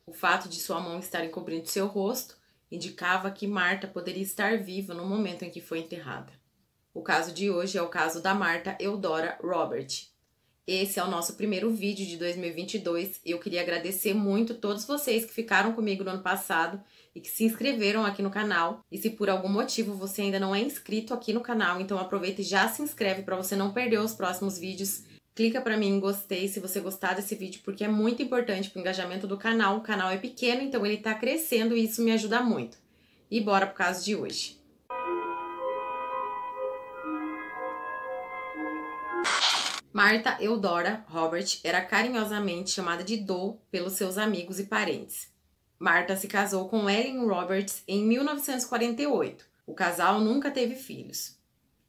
O fato de sua mão estar encobrindo seu rosto indicava que Marta poderia estar viva no momento em que foi enterrada. O caso de hoje é o caso da Marta Eudora Robert. Esse é o nosso primeiro vídeo de 2022 e eu queria agradecer muito todos vocês que ficaram comigo no ano passado e que se inscreveram aqui no canal. E se por algum motivo você ainda não é inscrito aqui no canal, então aproveita e já se inscreve para você não perder os próximos vídeos. Clica para mim em gostei se você gostar desse vídeo, porque é muito importante para o engajamento do canal. O canal é pequeno, então ele está crescendo e isso me ajuda muito. E bora pro caso de hoje. Marta Eudora Robert era carinhosamente chamada de Do pelos seus amigos e parentes. Marta se casou com Ellen Roberts em 1948. O casal nunca teve filhos.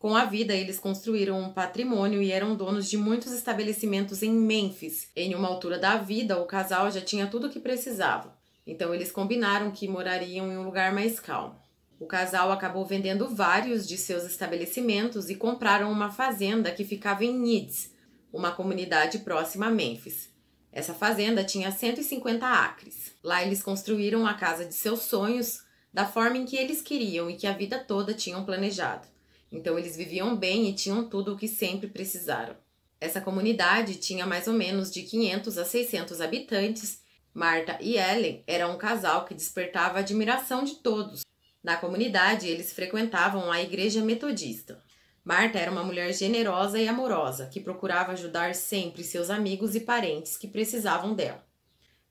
Com a vida, eles construíram um patrimônio e eram donos de muitos estabelecimentos em Memphis. Em uma altura da vida, o casal já tinha tudo o que precisava. Então eles combinaram que morariam em um lugar mais calmo. O casal acabou vendendo vários de seus estabelecimentos e compraram uma fazenda que ficava em Needs, uma comunidade próxima a Memphis. Essa fazenda tinha 150 acres. Lá eles construíram a casa de seus sonhos da forma em que eles queriam e que a vida toda tinham planejado. Então eles viviam bem e tinham tudo o que sempre precisaram. Essa comunidade tinha mais ou menos de 500 a 600 habitantes. Marta e Ellen eram um casal que despertava a admiração de todos. Na comunidade, eles frequentavam a igreja metodista. Marta era uma mulher generosa e amorosa, que procurava ajudar sempre seus amigos e parentes que precisavam dela.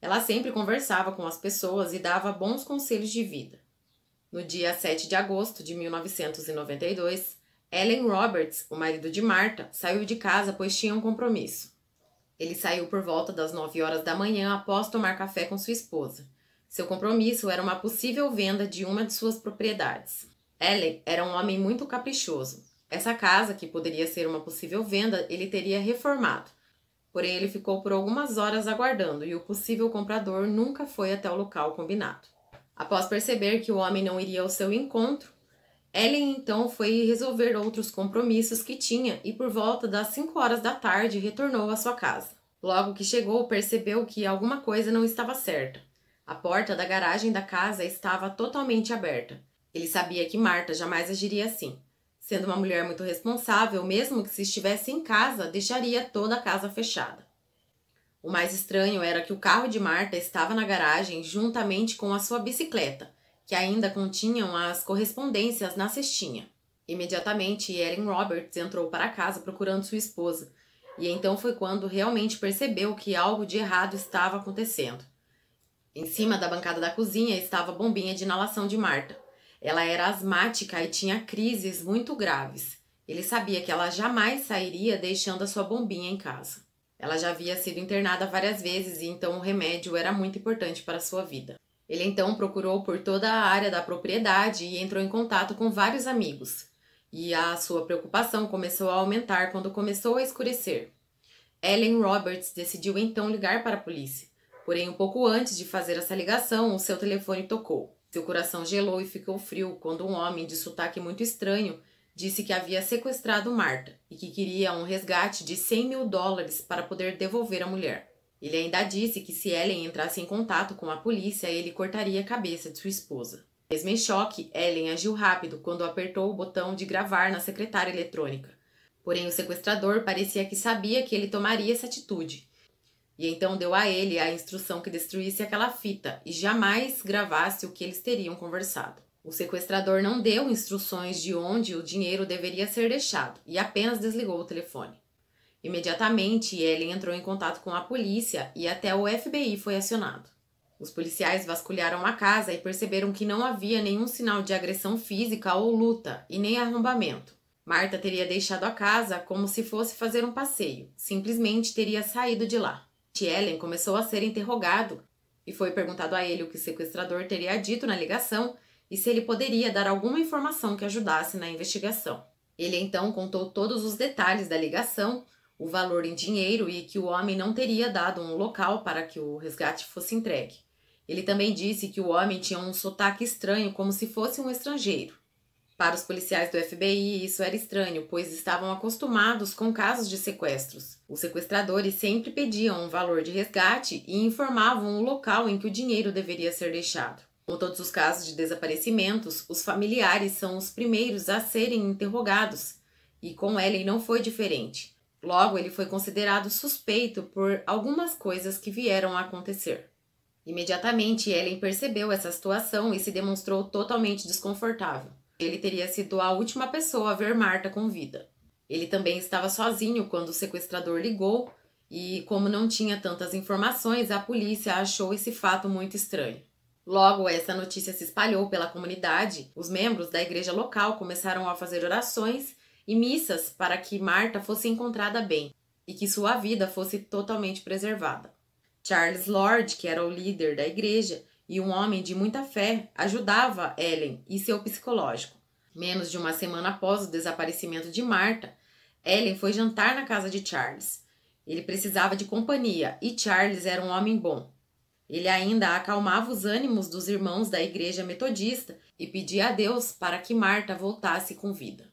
Ela sempre conversava com as pessoas e dava bons conselhos de vida. No dia 7 de agosto de 1992, Ellen Roberts, o marido de Marta, saiu de casa pois tinha um compromisso. Ele saiu por volta das 9 horas da manhã após tomar café com sua esposa. Seu compromisso era uma possível venda de uma de suas propriedades. Ellen era um homem muito caprichoso. Essa casa, que poderia ser uma possível venda, ele teria reformado. Porém, ele ficou por algumas horas aguardando e o possível comprador nunca foi até o local combinado. Após perceber que o homem não iria ao seu encontro, Ellen então foi resolver outros compromissos que tinha e por volta das 5 horas da tarde retornou à sua casa. Logo que chegou, percebeu que alguma coisa não estava certa. A porta da garagem da casa estava totalmente aberta. Ele sabia que Marta jamais agiria assim. Sendo uma mulher muito responsável, mesmo que se estivesse em casa, deixaria toda a casa fechada. O mais estranho era que o carro de Marta estava na garagem juntamente com a sua bicicleta, que ainda continham as correspondências na cestinha. Imediatamente, Ellen Roberts entrou para casa procurando sua esposa, e então foi quando realmente percebeu que algo de errado estava acontecendo. Em cima da bancada da cozinha estava a bombinha de inalação de Marta. Ela era asmática e tinha crises muito graves. Ele sabia que ela jamais sairia deixando a sua bombinha em casa. Ela já havia sido internada várias vezes e então o remédio era muito importante para a sua vida. Ele então procurou por toda a área da propriedade e entrou em contato com vários amigos. E a sua preocupação começou a aumentar quando começou a escurecer. Ellen Roberts decidiu então ligar para a polícia. Porém, um pouco antes de fazer essa ligação, o seu telefone tocou. Seu coração gelou e ficou frio quando um homem de sotaque muito estranho disse que havia sequestrado Marta e que queria um resgate de $100 mil para poder devolver a mulher. Ele ainda disse que se Ellen entrasse em contato com a polícia, ele cortaria a cabeça de sua esposa. Mesmo em choque, Ellen agiu rápido quando apertou o botão de gravar na secretária eletrônica. Porém, o sequestrador parecia que sabia que ele tomaria essa atitude. E então deu a ele a instrução que destruísse aquela fita e jamais gravasse o que eles teriam conversado. O sequestrador não deu instruções de onde o dinheiro deveria ser deixado e apenas desligou o telefone. Imediatamente, Ellen entrou em contato com a polícia e até o FBI foi acionado. Os policiais vasculharam a casa e perceberam que não havia nenhum sinal de agressão física ou luta e nem arrombamento. Marta teria deixado a casa como se fosse fazer um passeio, simplesmente teria saído de lá. Ellen começou a ser interrogado e foi perguntado a ele o que o sequestrador teria dito na ligação e se ele poderia dar alguma informação que ajudasse na investigação. Ele então contou todos os detalhes da ligação, o valor em dinheiro e que o homem não teria dado um local para que o resgate fosse entregue. Ele também disse que o homem tinha um sotaque estranho, como se fosse um estrangeiro. Para os policiais do FBI, isso era estranho, pois estavam acostumados com casos de sequestros. Os sequestradores sempre pediam um valor de resgate e informavam o local em que o dinheiro deveria ser deixado. Como todos os casos de desaparecimentos, os familiares são os primeiros a serem interrogados, e com Ellen não foi diferente. Logo, ele foi considerado suspeito por algumas coisas que vieram a acontecer. Imediatamente, Ellen percebeu essa situação e se demonstrou totalmente desconfortável. Ele teria sido a última pessoa a ver Marta com vida. Ele também estava sozinho quando o sequestrador ligou e, como não tinha tantas informações, a polícia achou esse fato muito estranho. Logo, essa notícia se espalhou pela comunidade. Os membros da igreja local começaram a fazer orações e missas para que Marta fosse encontrada bem e que sua vida fosse totalmente preservada. Charles Lord, que era o líder da igreja e um homem de muita fé, ajudava Ellen e seu psicológico. Menos de uma semana após o desaparecimento de Marta, Ellen foi jantar na casa de Charles. Ele precisava de companhia e Charles era um homem bom. Ele ainda acalmava os ânimos dos irmãos da igreja metodista e pedia a Deus para que Marta voltasse com vida.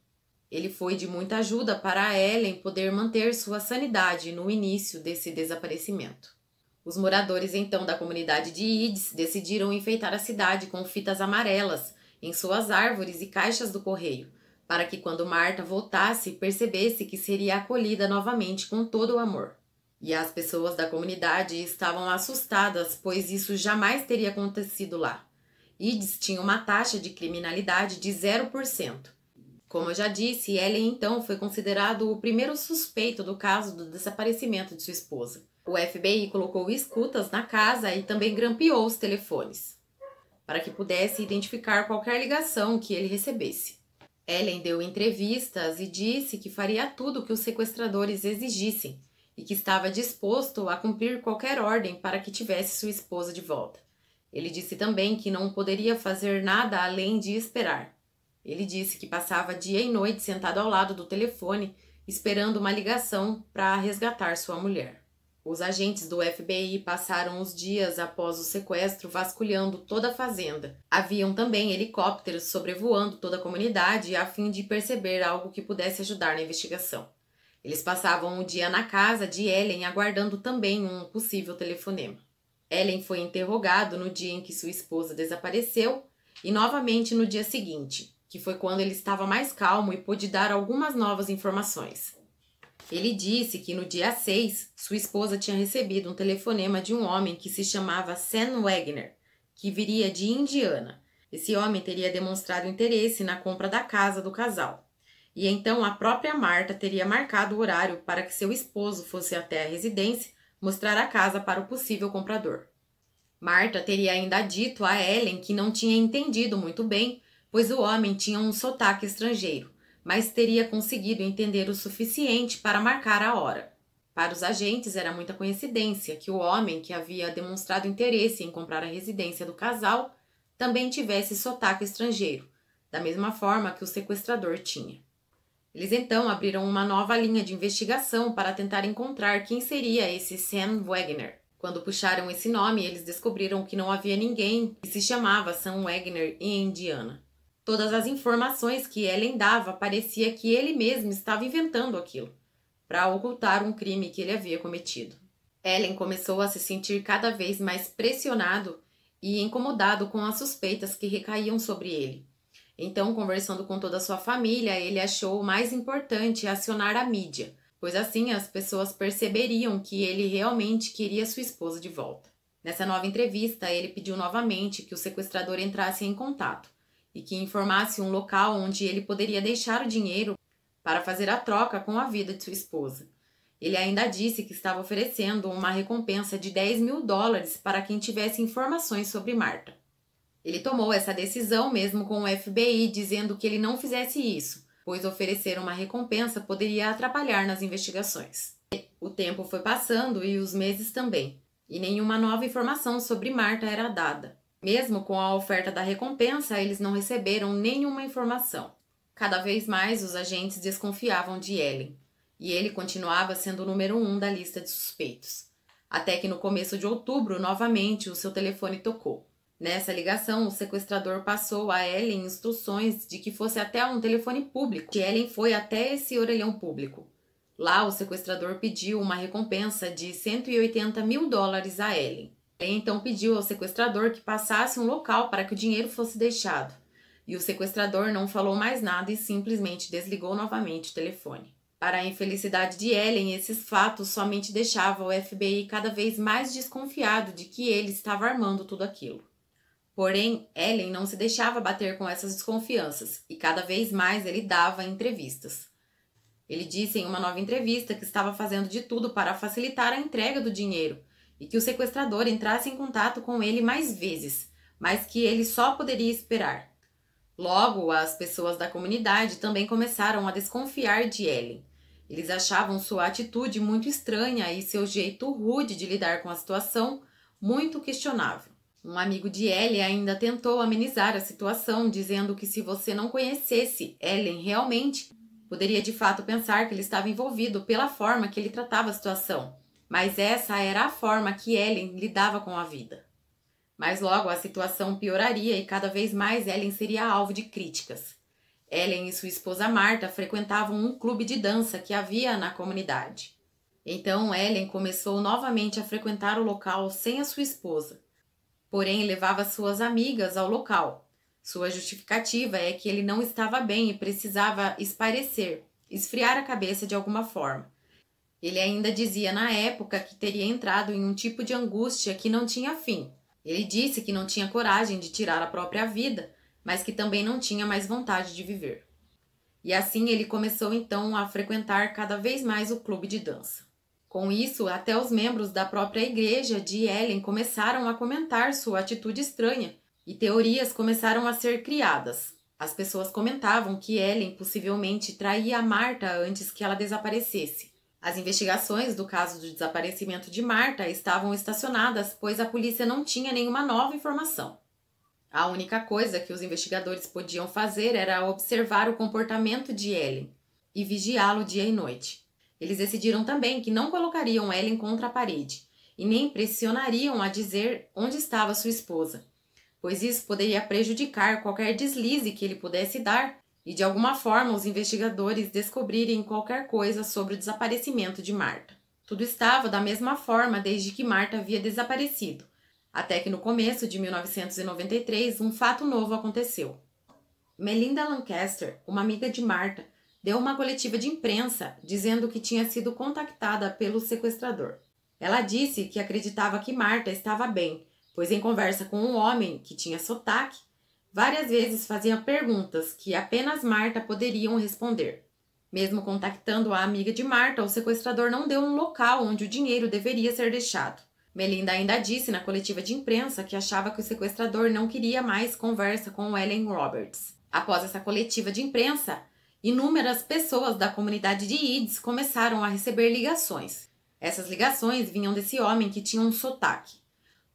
Ele foi de muita ajuda para Ellen poder manter sua sanidade no início desse desaparecimento. Os moradores então da comunidade de Eads decidiram enfeitar a cidade com fitas amarelas em suas árvores e caixas do correio, para que quando Marta voltasse percebesse que seria acolhida novamente com todo o amor. E as pessoas da comunidade estavam assustadas, pois isso jamais teria acontecido lá. Eads tinha uma taxa de criminalidade de 0%. Como eu já disse, Ellen então foi considerado o primeiro suspeito do caso do desaparecimento de sua esposa. O FBI colocou escutas na casa e também grampeou os telefones, para que pudesse identificar qualquer ligação que ele recebesse. Ellen deu entrevistas e disse que faria tudo o que os sequestradores exigissem e que estava disposto a cumprir qualquer ordem para que tivesse sua esposa de volta. Ele disse também que não poderia fazer nada além de esperar. Ele disse que passava dia e noite sentado ao lado do telefone, esperando uma ligação para resgatar sua mulher. Os agentes do FBI passaram os dias após o sequestro vasculhando toda a fazenda. Haviam também helicópteros sobrevoando toda a comunidade a fim de perceber algo que pudesse ajudar na investigação. Eles passavam o dia na casa de Ellen aguardando também um possível telefonema. Ellen foi interrogado no dia em que sua esposa desapareceu e novamente no dia seguinte, que foi quando ele estava mais calmo e pôde dar algumas novas informações. Ele disse que no dia 6, sua esposa tinha recebido um telefonema de um homem que se chamava Sam Wagner, que viria de Indiana. Esse homem teria demonstrado interesse na compra da casa do casal. E então a própria Marta teria marcado o horário para que seu esposo fosse até a residência mostrar a casa para o possível comprador. Marta teria ainda dito a Ellen que não tinha entendido muito bem, pois o homem tinha um sotaque estrangeiro, mas teria conseguido entender o suficiente para marcar a hora. Para os agentes era muita coincidência que o homem que havia demonstrado interesse em comprar a residência do casal também tivesse sotaque estrangeiro, da mesma forma que o sequestrador tinha. Eles então abriram uma nova linha de investigação para tentar encontrar quem seria esse Sam Wagner. Quando puxaram esse nome, eles descobriram que não havia ninguém que se chamava Sam Wagner em Indiana. Todas as informações que Ellen dava parecia que ele mesmo estava inventando aquilo, para ocultar um crime que ele havia cometido. Ellen começou a se sentir cada vez mais pressionado e incomodado com as suspeitas que recaíam sobre ele. Então, conversando com toda a sua família, ele achou mais importante acionar a mídia, pois assim as pessoas perceberiam que ele realmente queria sua esposa de volta. Nessa nova entrevista, ele pediu novamente que o sequestrador entrasse em contato e que informasse um local onde ele poderia deixar o dinheiro para fazer a troca com a vida de sua esposa. Ele ainda disse que estava oferecendo uma recompensa de $10.000 para quem tivesse informações sobre Marta. Ele tomou essa decisão mesmo com o FBI, dizendo que ele não fizesse isso, pois oferecer uma recompensa poderia atrapalhar nas investigações. O tempo foi passando e os meses também, e nenhuma nova informação sobre Marta era dada. Mesmo com a oferta da recompensa, eles não receberam nenhuma informação. Cada vez mais os agentes desconfiavam de Ellen, e ele continuava sendo o número 1 da lista de suspeitos. Até que no começo de outubro, novamente, o seu telefone tocou. Nessa ligação, o sequestrador passou a Ellen instruções de que fosse até um telefone público, e Ellen foi até esse orelhão público. Lá, o sequestrador pediu uma recompensa de $180 mil a Ellen. Ellen então pediu ao sequestrador que passasse um local para que o dinheiro fosse deixado. E o sequestrador não falou mais nada e simplesmente desligou novamente o telefone. Para a infelicidade de Ellen, esses fatos somente deixavam o FBI cada vez mais desconfiado de que ele estava armando tudo aquilo. Porém, Ellen não se deixava bater com essas desconfianças e cada vez mais ele dava entrevistas. Ele disse em uma nova entrevista que estava fazendo de tudo para facilitar a entrega do dinheiro e que o sequestrador entrasse em contato com ele mais vezes, mas que ele só poderia esperar. Logo, as pessoas da comunidade também começaram a desconfiar de Ellen. Eles achavam sua atitude muito estranha e seu jeito rude de lidar com a situação muito questionável. Um amigo de Ellen ainda tentou amenizar a situação, dizendo que se você não conhecesse Ellen realmente, poderia de fato pensar que ele estava envolvido pela forma que ele tratava a situação. Mas essa era a forma que Ellen lidava com a vida. Mas logo a situação pioraria e cada vez mais Ellen seria alvo de críticas. Ellen e sua esposa Marta frequentavam um clube de dança que havia na comunidade. Então Ellen começou novamente a frequentar o local sem a sua esposa. Porém, levava suas amigas ao local. Sua justificativa é que ele não estava bem e precisava espairecer, esfriar a cabeça de alguma forma. Ele ainda dizia na época que teria entrado em um tipo de angústia que não tinha fim. Ele disse que não tinha coragem de tirar a própria vida, mas que também não tinha mais vontade de viver. E assim ele começou então a frequentar cada vez mais o clube de dança. Com isso, até os membros da própria igreja de Ellen começaram a comentar sua atitude estranha e teorias começaram a ser criadas. As pessoas comentavam que Ellen possivelmente traía Marta antes que ela desaparecesse. As investigações do caso do desaparecimento de Marta estavam estacionadas, pois a polícia não tinha nenhuma nova informação. A única coisa que os investigadores podiam fazer era observar o comportamento de Ellen e vigiá-lo dia e noite. Eles decidiram também que não colocariam Ellen contra a parede e nem pressionariam a dizer onde estava sua esposa, pois isso poderia prejudicar qualquer deslize que ele pudesse dar e de alguma forma os investigadores descobrirem qualquer coisa sobre o desaparecimento de Marta. Tudo estava da mesma forma desde que Marta havia desaparecido, até que no começo de 1993 um fato novo aconteceu. Melinda Lancaster, uma amiga de Marta, deu uma coletiva de imprensa dizendo que tinha sido contactada pelo sequestrador. Ela disse que acreditava que Marta estava bem, pois em conversa com um homem que tinha sotaque, várias vezes fazia perguntas que apenas Marta poderiam responder. Mesmo contactando a amiga de Marta, o sequestrador não deu um local onde o dinheiro deveria ser deixado. Melinda ainda disse na coletiva de imprensa que achava que o sequestrador não queria mais conversa com Ellen Roberts. Após essa coletiva de imprensa, inúmeras pessoas da comunidade de Eads começaram a receber ligações. Essas ligações vinham desse homem que tinha um sotaque.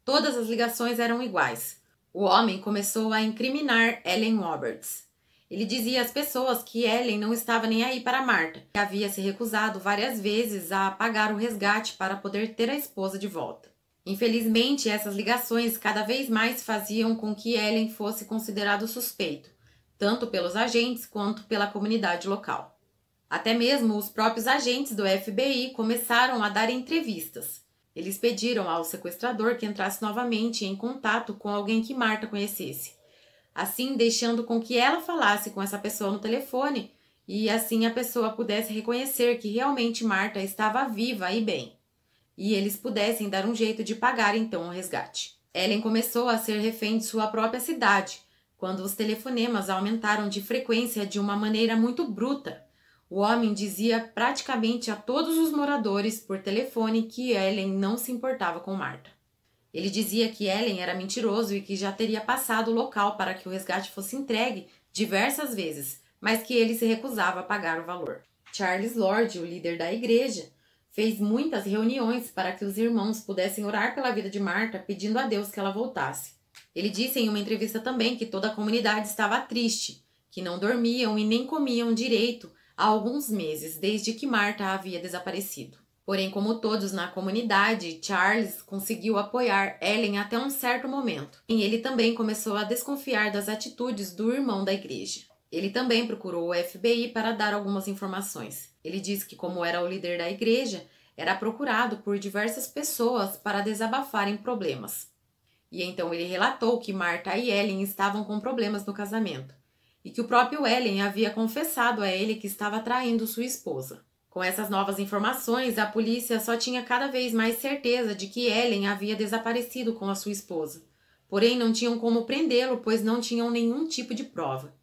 Todas as ligações eram iguais. O homem começou a incriminar Ellen Roberts. Ele dizia às pessoas que Ellen não estava nem aí para Marta, que havia se recusado várias vezes a pagar o resgate para poder ter a esposa de volta. Infelizmente, essas ligações cada vez mais faziam com que Ellen fosse considerado suspeito, tanto pelos agentes quanto pela comunidade local. Até mesmo os próprios agentes do FBI começaram a dar entrevistas. Eles pediram ao sequestrador que entrasse novamente em contato com alguém que Marta conhecesse, assim deixando com que ela falasse com essa pessoa no telefone e assim a pessoa pudesse reconhecer que realmente Marta estava viva e bem, e eles pudessem dar um jeito de pagar então o resgate. Ellen começou a ser refém de sua própria cidade, quando os telefonemas aumentaram de frequência de uma maneira muito bruta. O homem dizia praticamente a todos os moradores por telefone que Ellen não se importava com Marta. Ele dizia que Ellen era mentiroso e que já teria passado o local para que o resgate fosse entregue diversas vezes, mas que ele se recusava a pagar o valor. Charles Lord, o líder da igreja, fez muitas reuniões para que os irmãos pudessem orar pela vida de Marta, pedindo a Deus que ela voltasse. Ele disse em uma entrevista também que toda a comunidade estava triste, que não dormiam e nem comiam direito há alguns meses, desde que Marta havia desaparecido. Porém, como todos na comunidade, Charles conseguiu apoiar Ellen até um certo momento. E ele também começou a desconfiar das atitudes do irmão da igreja. Ele também procurou o FBI para dar algumas informações. Ele disse que, como era o líder da igreja, era procurado por diversas pessoas para desabafarem problemas. E então ele relatou que Martha e Ellen estavam com problemas no casamento e que o próprio Ellen havia confessado a ele que estava traindo sua esposa. Com essas novas informações, a polícia só tinha cada vez mais certeza de que Ellen havia desaparecido com a sua esposa. Porém, não tinham como prendê-lo, pois não tinham nenhum tipo de prova.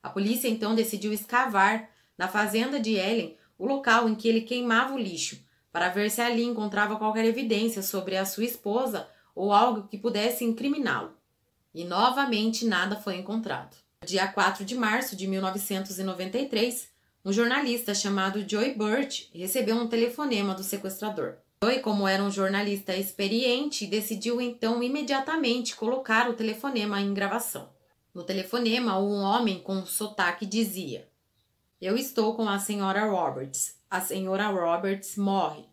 A polícia então decidiu escavar na fazenda de Ellen o local em que ele queimava o lixo, para ver se ali encontrava qualquer evidência sobre a sua esposa ou algo que pudesse incriminá-lo. E novamente nada foi encontrado. No dia 4 de março de 1993, um jornalista chamado Joy Burt recebeu um telefonema do sequestrador. Joy, como era um jornalista experiente, decidiu então imediatamente colocar o telefonema em gravação. No telefonema, um homem com sotaque dizia: "Eu estou com a senhora Roberts. A senhora Roberts morre.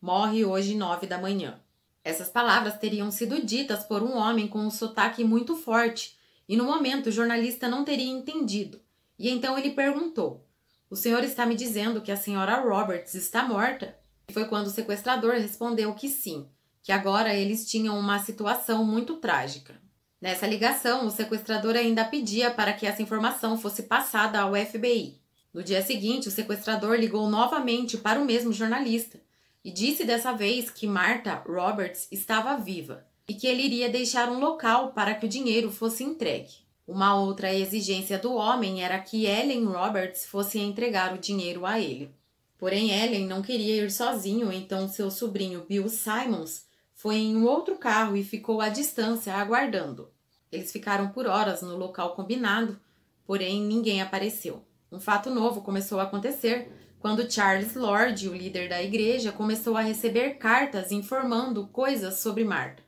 Morre hoje 9 da manhã." Essas palavras teriam sido ditas por um homem com um sotaque muito forte, e no momento o jornalista não teria entendido. E então ele perguntou: "O senhor está me dizendo que a senhora Roberts está morta?" E foi quando o sequestrador respondeu que sim, que agora eles tinham uma situação muito trágica. Nessa ligação, o sequestrador ainda pedia para que essa informação fosse passada ao FBI. No dia seguinte, o sequestrador ligou novamente para o mesmo jornalista e disse dessa vez que Martha Roberts estava viva e que ele iria deixar um local para que o dinheiro fosse entregue. Uma outra exigência do homem era que Ellen Roberts fosse entregar o dinheiro a ele. Porém, Ellen não queria ir sozinho, então seu sobrinho Bill Simmons foi em um outro carro e ficou à distância aguardando. Eles ficaram por horas no local combinado, porém ninguém apareceu. Um fato novo começou a acontecer quando Charles Lord, o líder da igreja, começou a receber cartas informando coisas sobre Martha.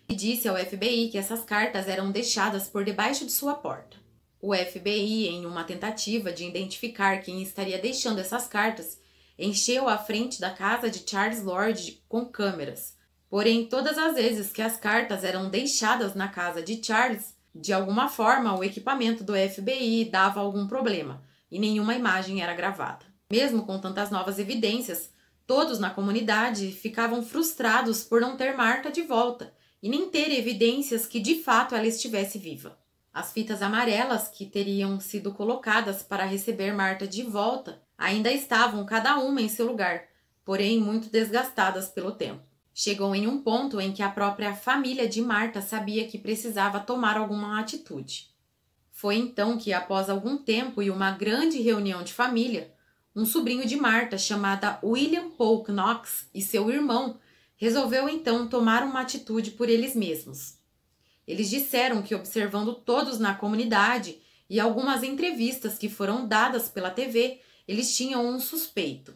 E disse ao FBI que essas cartas eram deixadas por debaixo de sua porta. O FBI, em uma tentativa de identificar quem estaria deixando essas cartas, encheu a frente da casa de Charles Lord com câmeras. Porém, todas as vezes que as cartas eram deixadas na casa de Charles, de alguma forma o equipamento do FBI dava algum problema e nenhuma imagem era gravada. Mesmo com tantas novas evidências, todos na comunidade ficavam frustrados por não ter Martha de volta e nem ter evidências que de fato ela estivesse viva. As fitas amarelas que teriam sido colocadas para receber Martha de volta ainda estavam cada uma em seu lugar, porém muito desgastadas pelo tempo. Chegou em um ponto em que a própria família de Martha sabia que precisava tomar alguma atitude. Foi então que, após algum tempo e uma grande reunião de família, um sobrinho de Martha, chamado William Paul Knox, e seu irmão, resolveu então tomar uma atitude por eles mesmos. Eles disseram que, observando todos na comunidade e algumas entrevistas que foram dadas pela TV, eles tinham um suspeito.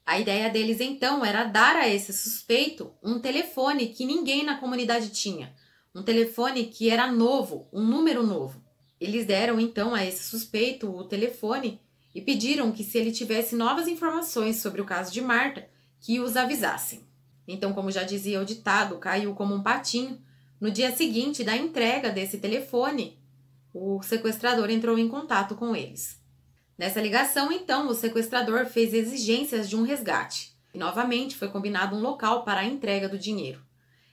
A ideia deles então era dar a esse suspeito um telefone que ninguém na comunidade tinha, um telefone que era novo, um número novo. Eles deram então a esse suspeito o telefone e pediram que, se ele tivesse novas informações sobre o caso de Martha, que os avisassem. Então, como já dizia o ditado, caiu como um patinho. No dia seguinte da entrega desse telefone, o sequestrador entrou em contato com eles. Nessa ligação, então, o sequestrador fez exigências de um resgate. E novamente foi combinado um local para a entrega do dinheiro.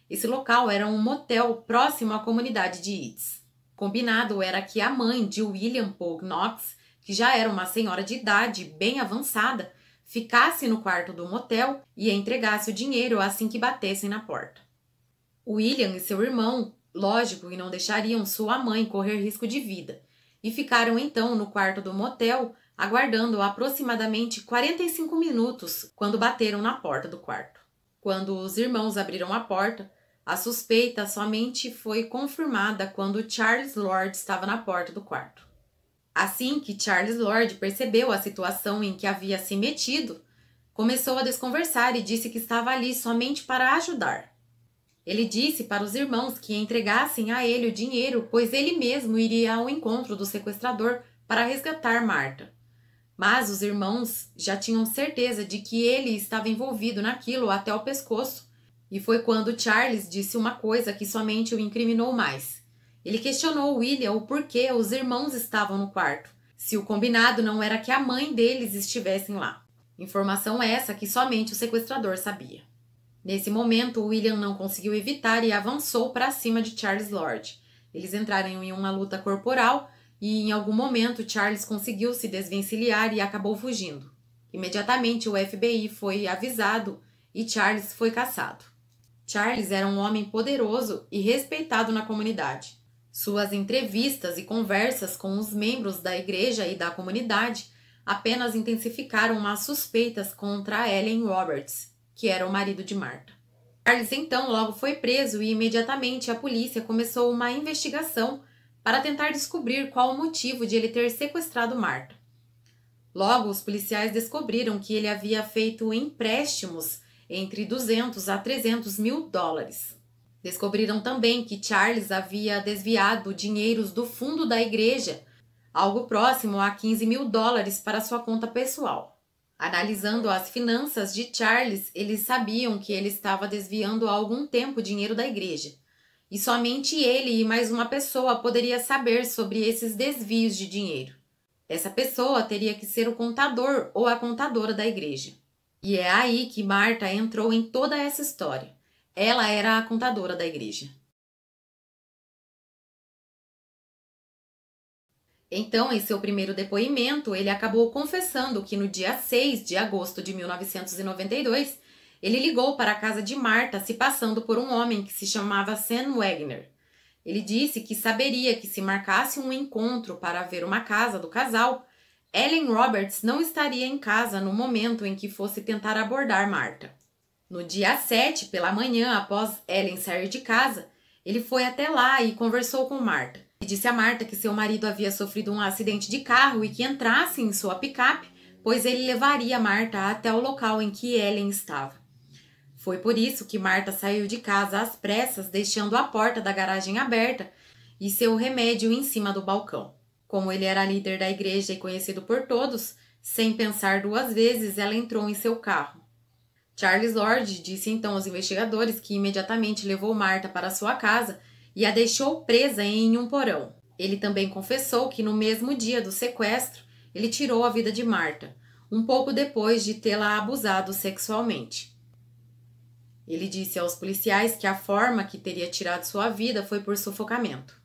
Esse local era um motel próximo à comunidade de Eads. Combinado era que a mãe de William Paul Knox, que já era uma senhora de idade bem avançada, ficasse no quarto do motel e entregasse o dinheiro assim que batessem na porta. William e seu irmão, lógico, que não deixariam sua mãe correr risco de vida, e ficaram então no quarto do motel, aguardando aproximadamente 45 minutos quando bateram na porta do quarto. Quando os irmãos abriram a porta, a suspeita somente foi confirmada quando Charles Lord estava na porta do quarto. Assim que Charles Lord percebeu a situação em que havia se metido, começou a desconversar e disse que estava ali somente para ajudar. Ele disse para os irmãos que entregassem a ele o dinheiro, pois ele mesmo iria ao encontro do sequestrador para resgatar Martha. Mas os irmãos já tinham certeza de que ele estava envolvido naquilo até o pescoço, e foi quando Charles disse uma coisa que somente o incriminou mais. Ele questionou William o porquê os irmãos estavam no quarto, se o combinado não era que a mãe deles estivessem lá. Informação essa que somente o sequestrador sabia. Nesse momento, William não conseguiu evitar e avançou para cima de Charles Lord. Eles entraram em uma luta corporal e em algum momento Charles conseguiu se desvencilhar e acabou fugindo. Imediatamente o FBI foi avisado e Charles foi caçado. Charles era um homem poderoso e respeitado na comunidade. Suas entrevistas e conversas com os membros da igreja e da comunidade apenas intensificaram as suspeitas contra Ellen Roberts, que era o marido de Martha. Charles então logo foi preso e imediatamente a polícia começou uma investigação para tentar descobrir qual o motivo de ele ter sequestrado Martha. Logo, os policiais descobriram que ele havia feito empréstimos entre 200 a 300 mil dólares. Descobriram também que Charles havia desviado dinheiros do fundo da igreja, algo próximo a 15 mil dólares para sua conta pessoal. Analisando as finanças de Charles, eles sabiam que ele estava desviando há algum tempo dinheiro da igreja. E somente ele e mais uma pessoa poderia saber sobre esses desvios de dinheiro. Essa pessoa teria que ser o contador ou a contadora da igreja. E é aí que Martha entrou em toda essa história. Ela era a contadora da igreja. Então, em seu primeiro depoimento, ele acabou confessando que no dia 6 de agosto de 1992, ele ligou para a casa de Martha se passando por um homem que se chamava Sam Wagner. Ele disse que saberia que se marcasse um encontro para ver uma casa do casal, Ellen Roberts não estaria em casa no momento em que fosse tentar abordar Martha. No dia 7, pela manhã, após Ellen sair de casa, ele foi até lá e conversou com Martha. Ele disse a Martha que seu marido havia sofrido um acidente de carro e que entrasse em sua picape, pois ele levaria Martha até o local em que Ellen estava. Foi por isso que Martha saiu de casa às pressas, deixando a porta da garagem aberta e seu remédio em cima do balcão. Como ele era líder da igreja e conhecido por todos, sem pensar duas vezes, ela entrou em seu carro. Charles Lord disse então aos investigadores que imediatamente levou Martha para sua casa e a deixou presa em um porão. Ele também confessou que no mesmo dia do sequestro, ele tirou a vida de Martha, um pouco depois de tê-la abusado sexualmente. Ele disse aos policiais que a forma que teria tirado sua vida foi por sufocamento.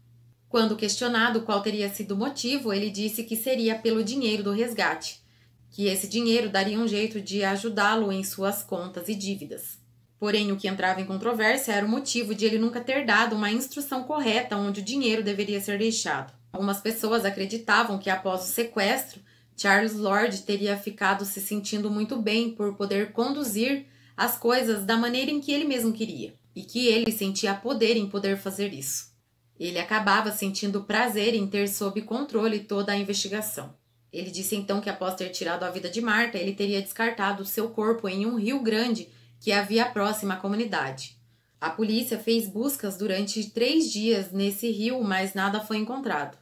Quando questionado qual teria sido o motivo, ele disse que seria pelo dinheiro do resgate, que esse dinheiro daria um jeito de ajudá-lo em suas contas e dívidas. Porém, o que entrava em controvérsia era o motivo de ele nunca ter dado uma instrução correta onde o dinheiro deveria ser deixado. Algumas pessoas acreditavam que após o sequestro, Charles Lord teria ficado se sentindo muito bem por poder conduzir as coisas da maneira em que ele mesmo queria, e que ele sentia poder em poder fazer isso. Ele acabava sentindo prazer em ter sob controle toda a investigação. Ele disse então que após ter tirado a vida de Martha, ele teria descartado seu corpo em um rio grande que havia próximo à comunidade. A polícia fez buscas durante 3 dias nesse rio, mas nada foi encontrado.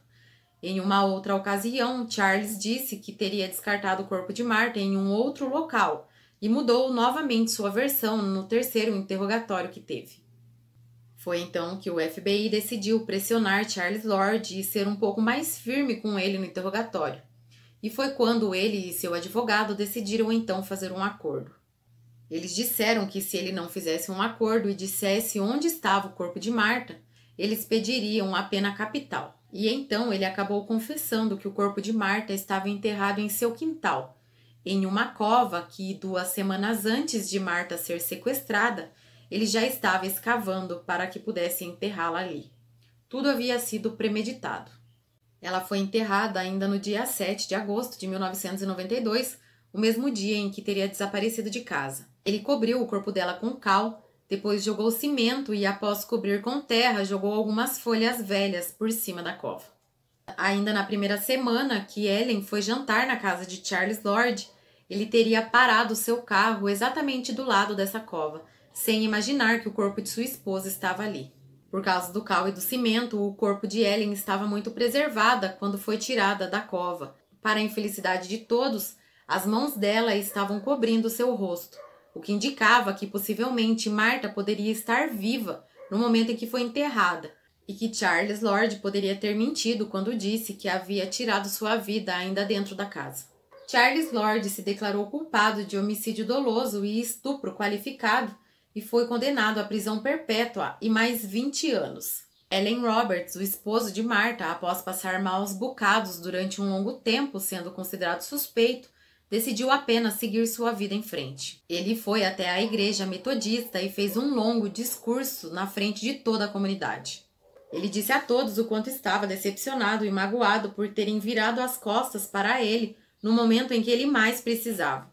Em uma outra ocasião, Charles disse que teria descartado o corpo de Martha em um outro local e mudou novamente sua versão no terceiro interrogatório que teve. Foi então que o FBI decidiu pressionar Charles Lord e ser um pouco mais firme com ele no interrogatório. E foi quando ele e seu advogado decidiram então fazer um acordo. Eles disseram que se ele não fizesse um acordo e dissesse onde estava o corpo de Martha, eles pediriam a pena capital. E então ele acabou confessando que o corpo de Martha estava enterrado em seu quintal, em uma cova que 2 semanas antes de Martha ser sequestrada, ele já estava escavando para que pudesse enterrá-la ali. Tudo havia sido premeditado. Ela foi enterrada ainda no dia 7 de agosto de 1992, o mesmo dia em que teria desaparecido de casa. Ele cobriu o corpo dela com cal, depois jogou cimento e, após cobrir com terra, jogou algumas folhas velhas por cima da cova. Ainda na primeira semana que Ellen foi jantar na casa de Charles Lord, ele teria parado seu carro exatamente do lado dessa cova, sem imaginar que o corpo de sua esposa estava ali. Por causa do cal e do cimento, o corpo de Ellen estava muito preservada quando foi tirada da cova, Para a infelicidade de todos, as mãos dela estavam cobrindo seu rosto, o que indicava que possivelmente Martha poderia estar viva no momento em que foi enterrada, e que Charles Lord poderia ter mentido quando disse que havia tirado sua vida ainda dentro da casa. Charles Lord se declarou culpado de homicídio doloso e estupro qualificado e foi condenado à prisão perpétua e mais 20 anos. Ellen Roberts, o esposo de Martha, após passar maus bocados durante um longo tempo sendo considerado suspeito, decidiu apenas seguir sua vida em frente. Ele foi até a igreja metodista e fez um longo discurso na frente de toda a comunidade. Ele disse a todos o quanto estava decepcionado e magoado por terem virado as costas para ele no momento em que ele mais precisava.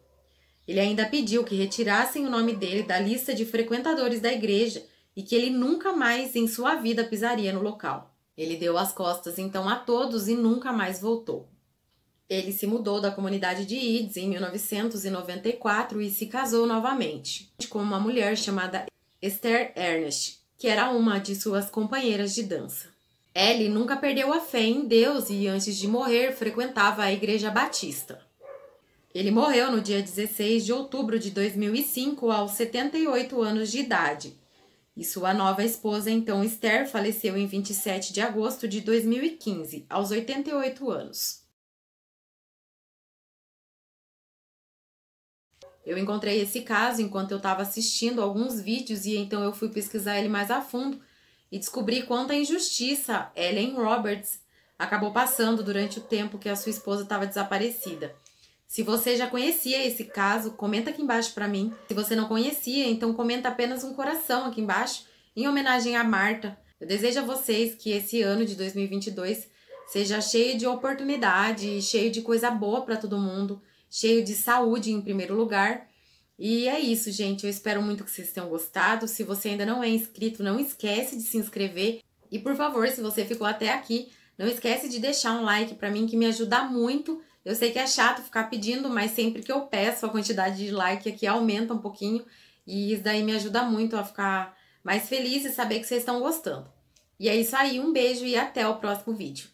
Ele ainda pediu que retirassem o nome dele da lista de frequentadores da igreja e que ele nunca mais em sua vida pisaria no local. Ele deu as costas então a todos e nunca mais voltou. Ele se mudou da comunidade de Eads em 1994 e se casou novamente com uma mulher chamada Esther Ernest, que era uma de suas companheiras de dança. Ellie nunca perdeu a fé em Deus e antes de morrer frequentava a Igreja Batista. Ele morreu no dia 16 de outubro de 2005 aos 78 anos de idade. E sua nova esposa, então Esther, faleceu em 27 de agosto de 2015, aos 88 anos. Eu encontrei esse caso enquanto eu estava assistindo alguns vídeos e então eu fui pesquisar ele mais a fundo e descobri quanta injustiça Ellen Roberts acabou passando durante o tempo que a sua esposa estava desaparecida. Se você já conhecia esse caso, comenta aqui embaixo para mim. Se você não conhecia, então comenta apenas um coração aqui embaixo, em homenagem a Martha. Eu desejo a vocês que esse ano de 2022 seja cheio de oportunidade, cheio de coisa boa para todo mundo, cheio de saúde em primeiro lugar. E é isso, gente. Eu espero muito que vocês tenham gostado. Se você ainda não é inscrito, não esquece de se inscrever. E, por favor, se você ficou até aqui, não esquece de deixar um like para mim, que me ajuda muito. Eu sei que é chato ficar pedindo, mas sempre que eu peço, a quantidade de like aqui aumenta um pouquinho. E isso daí me ajuda muito a ficar mais feliz e saber que vocês estão gostando. E é isso aí, um beijo e até o próximo vídeo.